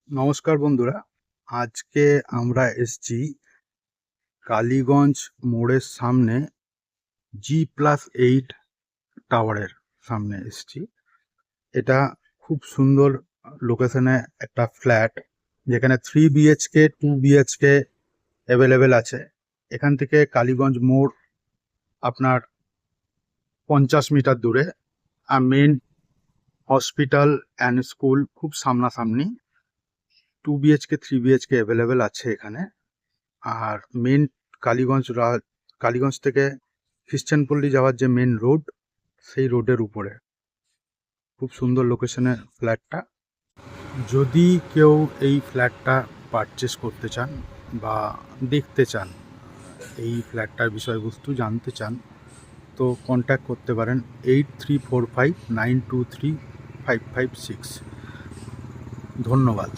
নমস্কার বন্ধুরা, আজকে আমরা এসছি কালীগঞ্জ মোড়ের সামনে G+8 টাওয়ারের সামনে এসছি। এটা খুব সুন্দর লোকেশনে একটা ফ্ল্যাট, যেখানে 3 BHK 2 BHK অ্যাভেলেবেল আছে। এখান থেকে কালীগঞ্জ মোড় আপনার 50 মিটার দূরে, আর মেন হসপিটাল অ্যান্ড স্কুল খুব সামনাসামনি। 2 BHK 3 BHK অ্যাভেলেবেল আছে এখানে। আর মেন কালীগঞ্জ থেকে খ্রিস্টানপল্লী যাওয়ার যে মেন রোড, সেই রোডের উপরে খুব সুন্দর লোকেশনে ফ্ল্যাটটা। যদি কেউ এই ফ্ল্যাটটা পারচেস করতে চান বা দেখতে চান, এই ফ্ল্যাটটার বিষয়বস্তু জানতে চান, তো কন্ট্যাক্ট করতে পারেন 8345923556। ধন্যবাদ।